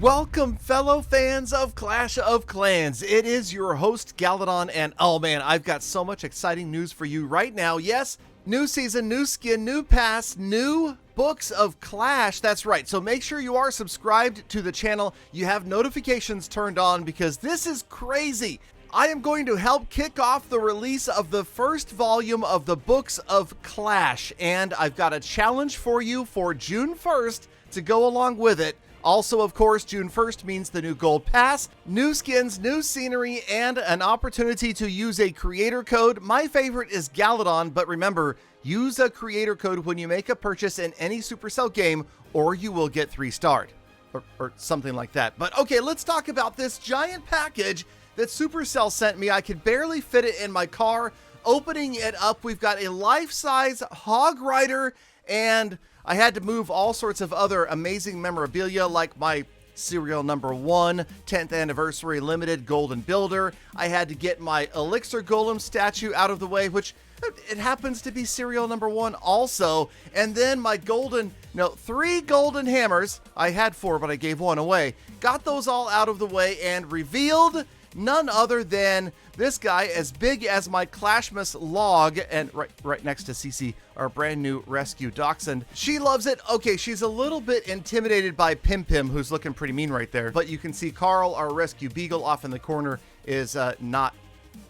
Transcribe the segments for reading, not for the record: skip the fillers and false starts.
Welcome, fellow fans of Clash of Clans. It is your host, Galadon, and oh man, I've got so much exciting news for you right now. Yes, new season, new skin, new pass, new books of Clash. That's right. So make sure you are subscribed to the channel. You have notifications turned on because this is crazy. I am going to help kick off the release of the first volume of the books of Clash, and I've got a challenge for you for June 1st to go along with it. Also, of course, June 1st means the new gold pass, new skins, new scenery, and an opportunity to use a creator code. My favorite is Galadon, but remember, use a creator code when you make a purchase in any Supercell game, or you will get 3-starred, or something like that. But okay, let's talk about this giant package that Supercell sent me. I could barely fit it in my car. Opening it up, we've got a life-size Hog Rider, and I had to move all sorts of other amazing memorabilia like my serial number 1 10th anniversary limited golden builder. I had to get my Elixir Golem statue out of the way, which it happens to be serial number 1 also. And then my 3 golden hammers. I had 4, but I gave 1 away. Got those all out of the way and revealed none other than this guy as big as my Clashmas log, and right next to Cece, our brand new rescue dachshund. She loves it. Okay, she's a little bit intimidated by Pim Pim, who's looking pretty mean right there. But you can see Carl, our rescue beagle, off in the corner is not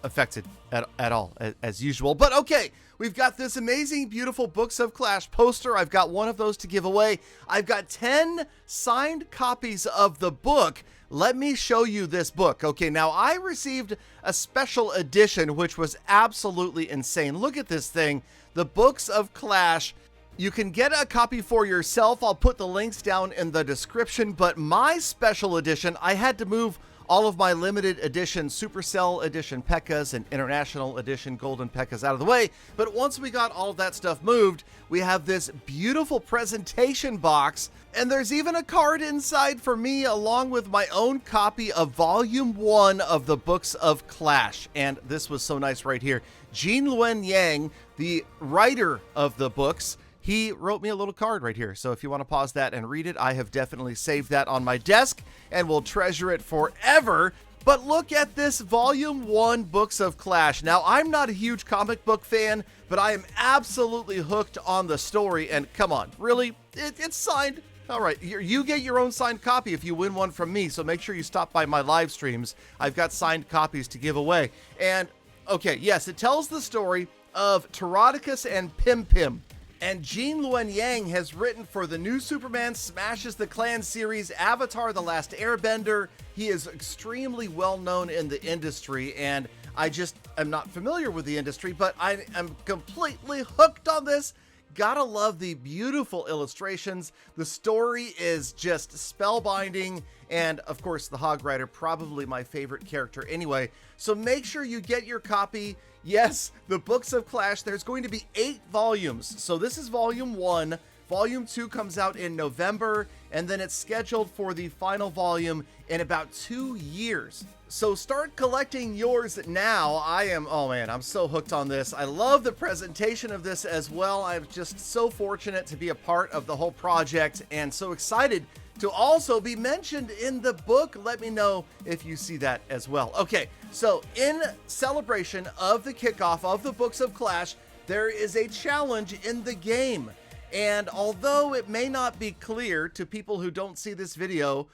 affected at all, as usual. But okay, we've got this amazing, beautiful Books of Clash poster. I've got one of those to give away. I've got 10 signed copies of the book. Let me show you this book. Okay, now I received a special edition, which was absolutely insane. Look at this thing, the Books of Clash. You can get a copy for yourself. I'll put the links down in the description, but my special edition, I had to move all of my limited edition Supercell edition P.E.K.K.A.s and International edition Golden P.E.K.K.A.s out of the way. But once we got all of that stuff moved, we have this beautiful presentation box, and there's even a card inside for me along with my own copy of Volume 1 of the Books of Clash. And this was so nice right here. Jean Luen Yang, the writer of the books, he wrote me a little card right here. So if you want to pause that and read it, I have definitely saved that on my desk and will treasure it forever. But look at this Volume 1 Books of Clash. Now, I'm not a huge comic book fan, but I am absolutely hooked on the story. And come on, really? It's signed. All right, you get your own signed copy if you win one from me. So make sure you stop by my live streams. I've got signed copies to give away. And okay, yes, it tells the story of Taraticus and Pim Pim. And Jean Luen Yang has written for the new Superman Smashes the Clan series, Avatar: The Last Airbender. He is extremely well known in the industry, and I just am not familiar with the industry, but I am completely hooked on this. Gotta love the beautiful illustrations. The story is just spellbinding, and of course the Hog Rider, probably my favorite character anyway. So make sure you get your copy. Yes, the Books of Clash, there's going to be 8 volumes. So this is Volume 1. Volume 2 comes out in November, and then it's scheduled for the final volume in about 2 years. So start collecting yours now. I'm so hooked on this. I love the presentation of this as well. I'm just so fortunate to be a part of the whole project and so excited to also be mentioned in the book. Let me know if you see that as well. Okay, so in celebration of the kickoff of the Books of Clash, there is a challenge in the game. And although it may not be clear to people who don't see this video,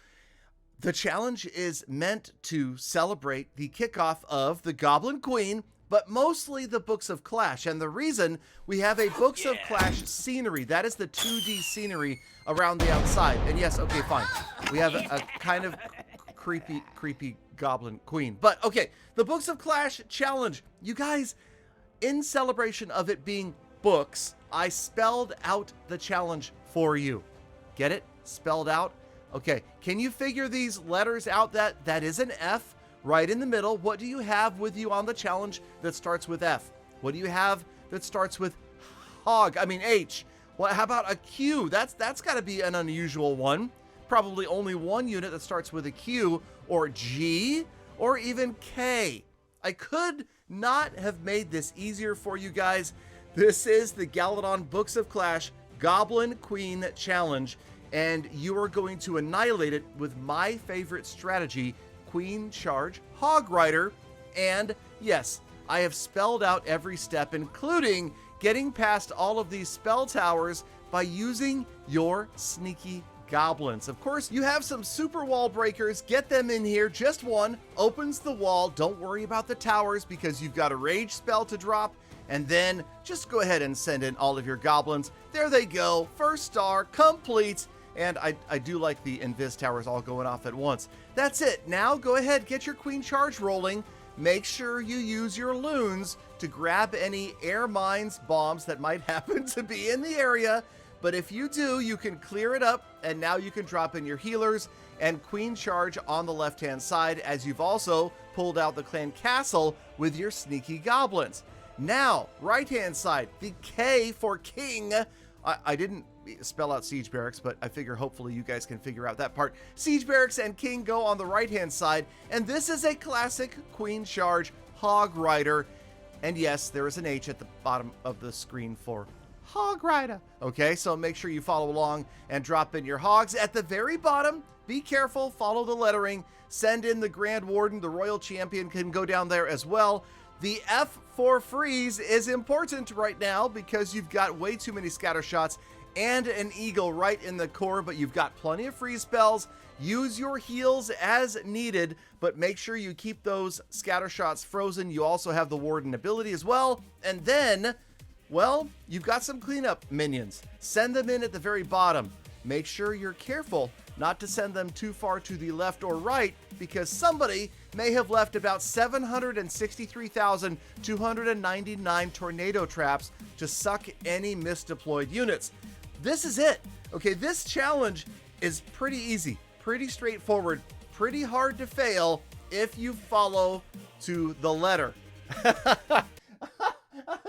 the challenge is meant to celebrate the kickoff of the Goblin Queen, but mostly the Books of Clash. And the reason we have a Books of Clash scenery, that is the 2D scenery around the outside. And yes, okay, fine. We have a kind of creepy Goblin Queen. But okay, the Books of Clash challenge. You guys, in celebration of it being books, I spelled out the challenge for you. Get it? Spelled out? Okay, can you figure these letters out? That is an F right in the middle. What do you have with you on the challenge that starts with F? What do you have that starts with H? Well, how about a Q? That's got to be an unusual one. Probably only one unit that starts with a Q, or G, or even K. I could not have made this easier for you guys. This is the Galadon Books of Clash Goblin Queen Challenge. and you are going to annihilate it with my favorite strategy, Queen Charge Hog Rider. And yes, I have spelled out every step, including getting past all of these spell towers by using your sneaky goblins. Of course, you have some super wall breakers. Get them in here. Just one opens the wall. Don't worry about the towers because you've got a rage spell to drop. And then just go ahead and send in all of your goblins. There they go. First star complete. And I do like the invis towers all going off at once. That's it. Now go ahead, get your queen charge rolling. Make sure you use your loons to grab any air mines bombs that might happen to be in the area. But if you do, you can clear it up, and now you can drop in your healers and queen charge on the left-hand side, as you've also pulled out the clan castle with your sneaky goblins. Now, right-hand side, the K for king. I didn't spell out siege barracks, but I figure hopefully you guys can figure out that part. Siege barracks and king go on the right-hand side, and this is a classic queen charge hog rider. And yes, there is an H at the bottom of the screen for Hog Rider. Okay, so make sure you follow along and drop in your hogs. At the very bottom, be careful, follow the lettering, send in the Grand Warden, the Royal Champion can go down there as well. The F for freeze is important right now because you've got way too many scatter shots and an eagle right in the core, but you've got plenty of freeze spells. Use your heals as needed, but make sure you keep those scatter shots frozen. You also have the Warden ability as well. And then, well, you've got some cleanup minions. Send them in at the very bottom. Make sure you're careful not to send them too far to the left or right, because somebody may have left about 763,299 tornado traps to suck any misdeployed units. This is it. Okay, this challenge is pretty easy, pretty straightforward, pretty hard to fail if you follow to the letter.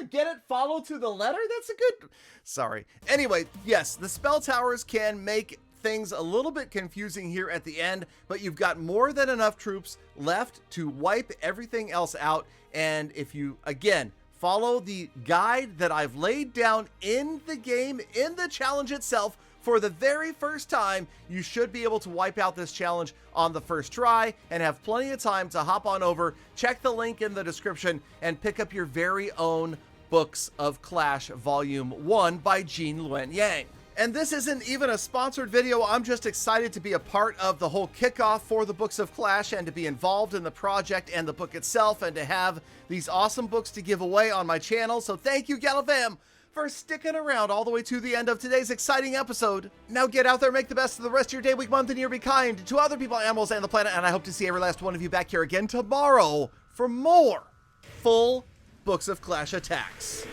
Get it? Follow to the letter? That's a good... Sorry. Anyway, yes, the spell towers can make things a little bit confusing here at the end, but you've got more than enough troops left to wipe everything else out. And if you, again, follow the guide that I've laid down in the game, in the challenge itself, for the very first time, you should be able to wipe out this challenge on the first try and have plenty of time to hop on over, check the link in the description, and pick up your very own Books of Clash Volume 1 by Jean Luen Yang. And this isn't even a sponsored video. I'm just excited to be a part of the whole kickoff for the Books of Clash and to be involved in the project and the book itself and to have these awesome books to give away on my channel. So thank you, Galadon, for sticking around all the way to the end of today's exciting episode. Now get out there, make the best of the rest of your day, week, month, and year. Be kind to other people, animals, and the planet. And I hope to see every last one of you back here again tomorrow for more full Books of Clash attacks.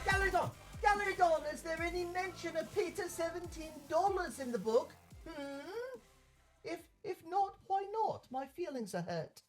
Galadon, is there any mention of Peter $17 in the book? If not, why not? My feelings are hurt.